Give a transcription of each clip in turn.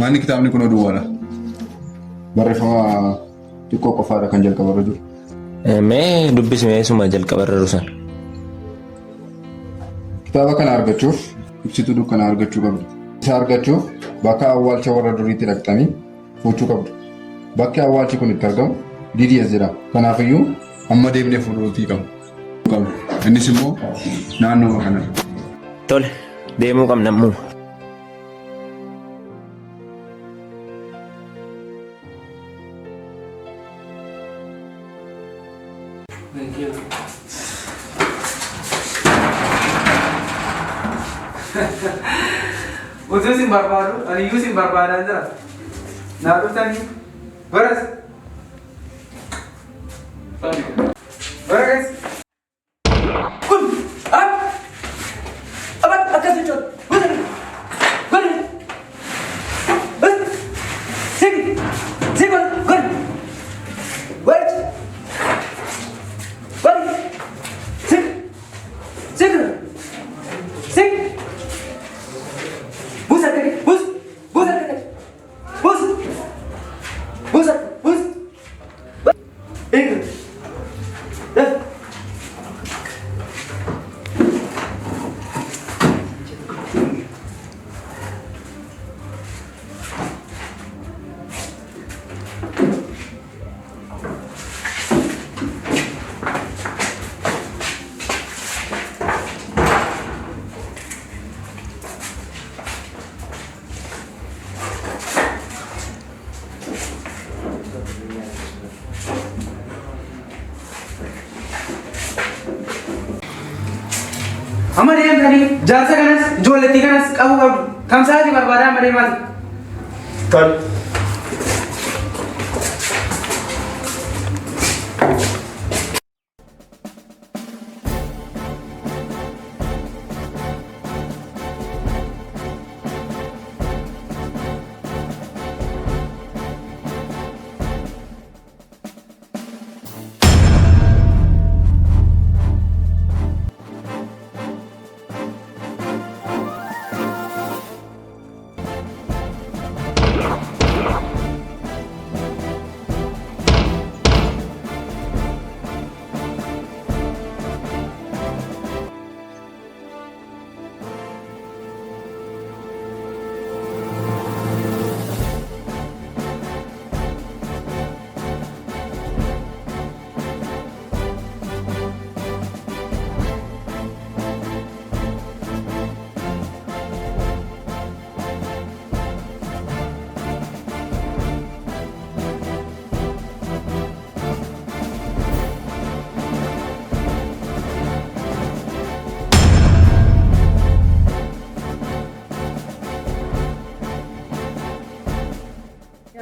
Maanni kitaabni kun oduudha. Barreeffama xiqqoo qofaadha kan jalqabarra jiru. Mee dubbisnee suma jalqabarra rusan. Kitaaba kana argachuuf ibsituu dukkanaa argachuu qabdu. Isa argachuuf bakka awwaalcha warra duriitti dhaqxanii fuuchuu qabdu. Bakki awwaalchi kun itti argamu DDS jedhama. Kanaafiyyuu amma deemnee fuudhuutii qabna. Innis immoo naannoo kanarra. Tole, deemuu qabna ammoo. Utuu sin barbaadu, ani iyyuu sin barbaadaa jira. Naa dhuftanii baras. Baras. Kun akkas jechuudha. Amma deemtanii jaarsa kanas ijoollettii kanas qabuu qabdu. Kamsaati barbaadaa amma deemaati. Tole.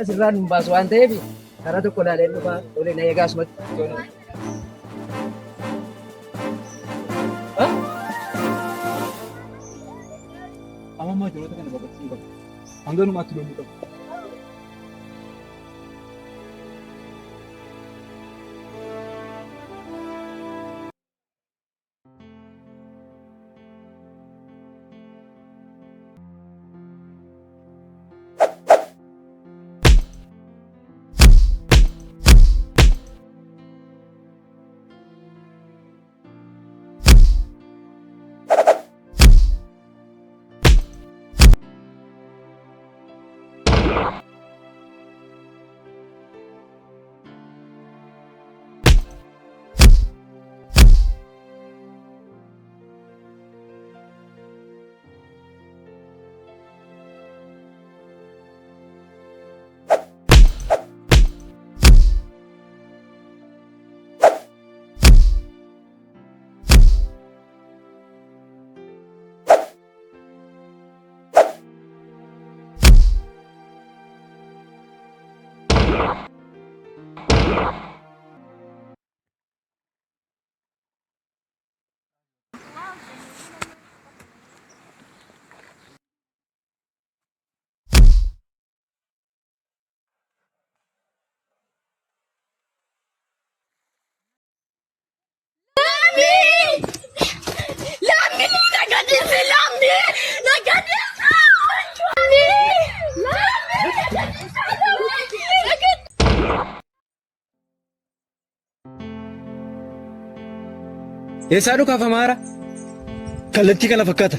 Asirraan hin baasu waan ta'eef karaa tokko ilaalee dhufaa tolee na eegaa asumatti. Amma jiroota kana baqachuun qabu. Hanganumaatti loonii qabu. Lambi! Eessaa dhukaaf Amaara? Kallattii kana fakkaata.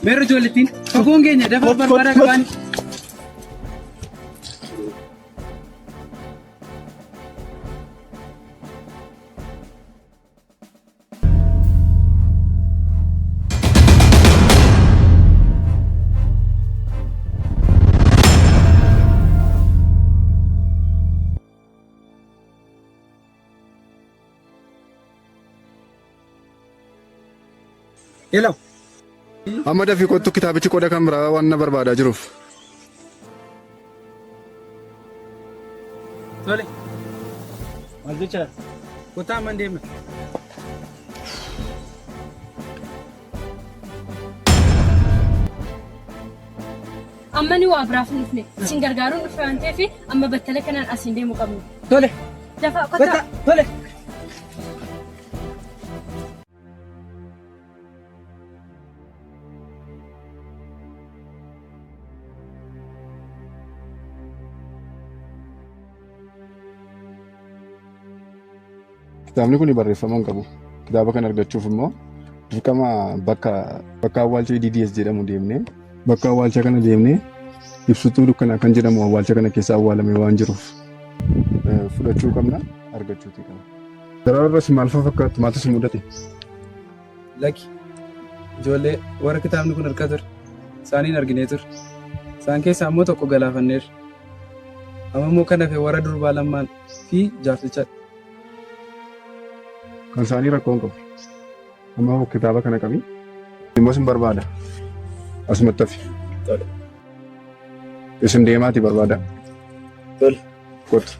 Meerra ijoollettiin fagoon keenya dafa barbaadaa qabaani. Ilaw. Amma dafii kottu kitaabichi qoda kan biraa waan na barbaadaa jiruuf. Tole. Maal jecha kutaa man deemna. Amma ni waa biraaf nufne isin gargaaruun dhufe waan ta'eef amma battala kanaan asiin deemuu qabnu. Tole. Dafaa qotaa. Tole. Kitaabni kun barreeffama hin qabu. Kitaaba kana argachuuf immoo dirqama bakka awwaalcha DDS jedhamu deemnee bakka awwaalcha kana deemnee ibsituu dukkanaa kan jedhamu awwaalcha kana keessa awwaalame waan jiruuf fudhachuu qabna argachuutii qabna. Daraarras maal fakkaatu maaltu si mudate? Laki ijoollee warra kitaabni kun harka ture isaaniin arginee ture. Isaan keessaa immoo tokko galaafanneerra. Amma immoo kan hafe warra durbaa lamaan fi jaartichadha. Kan isaanii rakkoo hin qabu. Amma kitaaba kana qabi. Immoo sin barbaada. Asumatti hafi. Isin deemaati barbaada. Tole. Kottu.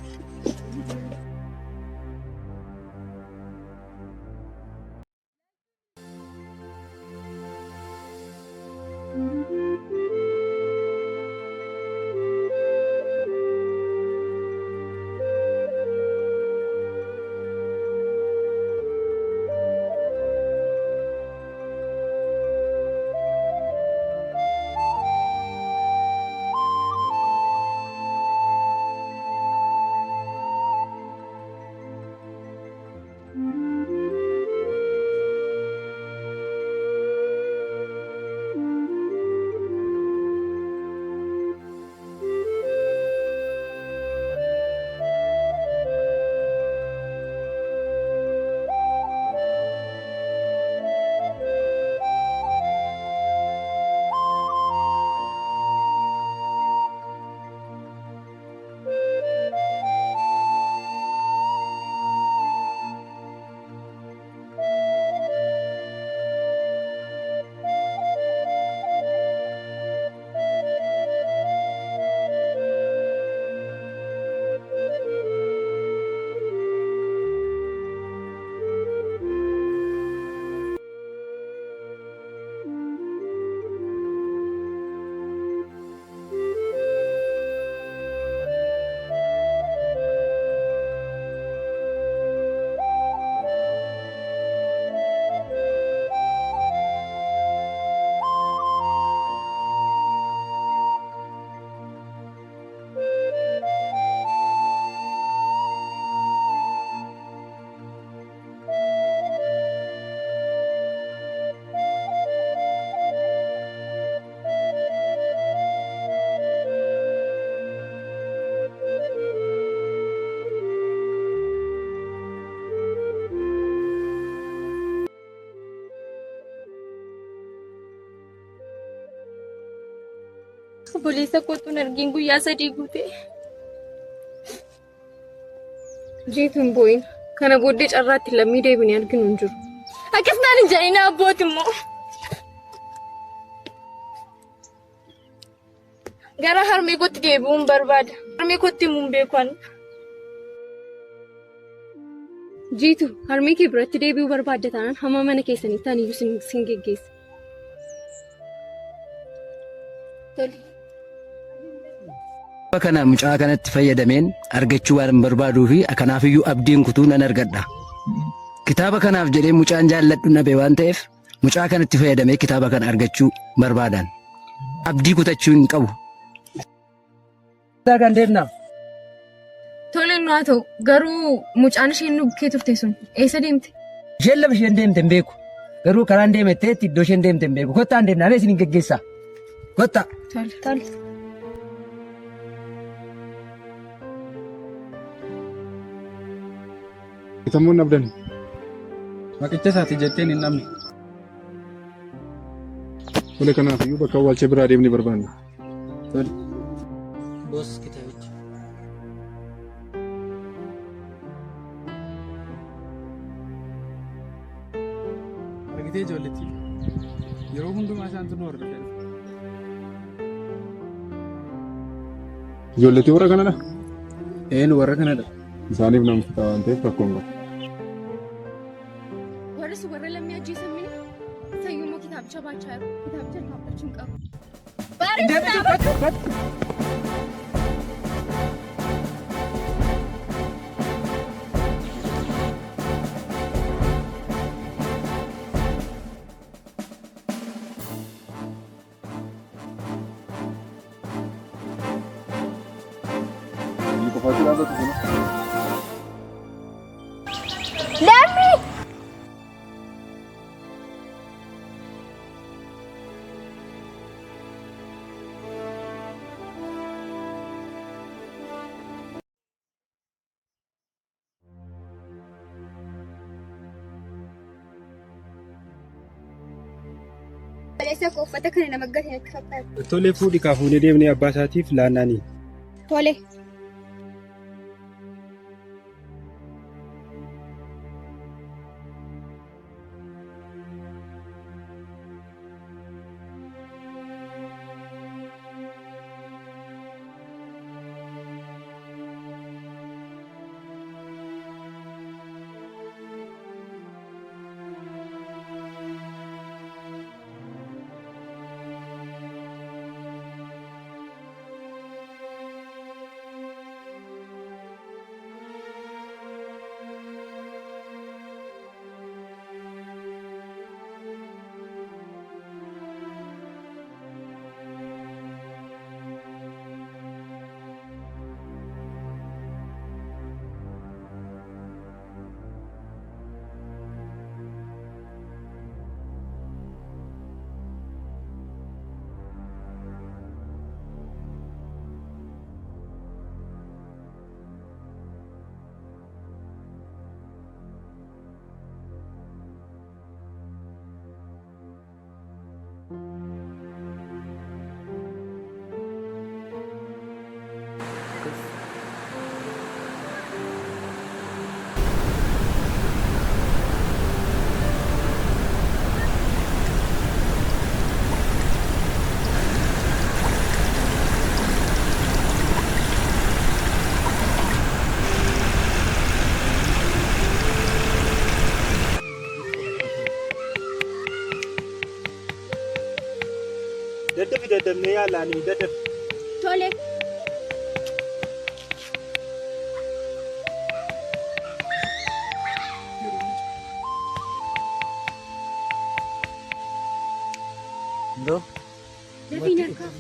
Obboleessa kootuun argin guyyaa 3 guute. Jiituun boo'in kana booddee carraatti lammii deebinee arginu hin jiru. Akkasumaan hin jedhina abbooti immoo. Gara harmee kootti deebi'uun barbaada. Harmee kootti himuun beekan. Jiitu harmee kee biratti deebi'uu barbaadda taanaan hamma mana keessanii ta'aniyyuu sin geggeessa. Kana mucaa kanatti fayyadameen argachuu waan barbaaduu fi kanaafiyyuu abdiin kutuu nan argadha. Kitaaba kanaaf jedhee mucaan jaalladhu nabe waan ta'eef mucaa kanatti fayyadamee kitaaba kana argachuu barbaadan. Abdii kutachuu hin qabu. Kan deemnaa? Tole nu haa ta'u garuu mucaan isheen nu bukkee turte sun eessa deemte? Isheen lafa isheen deemte hin beeku. Garuu karaan deemetteetti iddoo isheen deemte hin beeku. Kottaan deemnaa mee isin hin geggeessaa? Kotta. Tole. Itamuun nabdan. Maqicha isaati jetteen hin namne. Tole kanaafiyyuu bakka awwaalcha biraa deemnee barbaanna. Tole. Boos kitaabicha. Argitee ijoolletti yeroo hundumaa isaantu nu hordofee. Ijoolletii warra kanadha. Nu warra kanadha. Isaaniif namni ta'a waan ta'eef rakkoon qabu. Warris warra lammii ajjeesamanii sayyummoo kitaabicha baachaa jiru. Kitaabicha irraa fudhachuu hin qabu. Baleessa koo uffata kana nama gatee itti fakkaata. Tole fuudhi kaafuunee deemnee abbaa isaatiif laannaanii. Tole. Dadhabnee yaalaanii dadhab. Tole. Ndoo. Dafiin harkaa.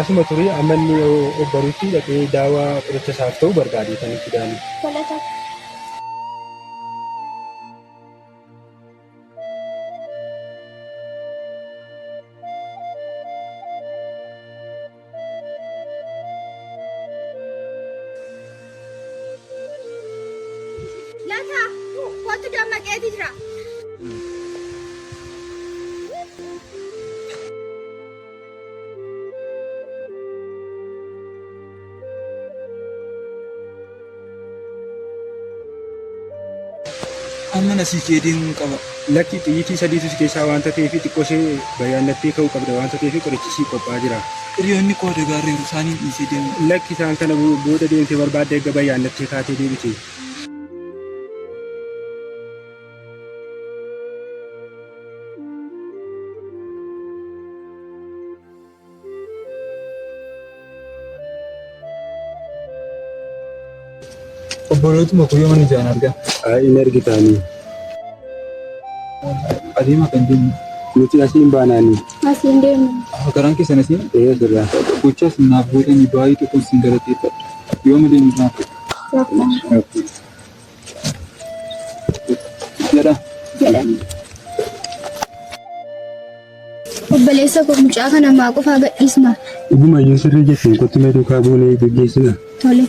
Asuma turii amanni obbaruutti dhaqee daawaa qoricha isaaf ta'u barbaade kan itti daani. Tolata. Lata, kootu dammaqeeti jira. Amma nasii keediin qaba. Lakki xiyyitii sadiitu keessaa waanta ta'eef xiqqoo ishee bayyaannattee ka'uu qabda waanta ta'eef qorichi sii qophaa'aa jira. hiriyoonni koo dagaarreeru isaanii dhiisee deemu. Lakki isaan kana booda deemtee barbaadde eegga bayyaannattee kaatee deebite. Obbolootuma kuyyoo mana ijaan argaa. Hin argitaanii. Adeemaa kan deemu. Nuti asiin baanaanii. Asiin deemu. Karaan keessan asiin Sirraa. gochaas naaf gootanii baay'ee tokkoon sin galateeffadha. Yooma deemu naaf jedha. Obboleessa koo mucaa kana maa qofaa gadhiisna. Dhugumayyuu sirrii jechuun kottu mee duukaa buunee gaggeessina. Tole.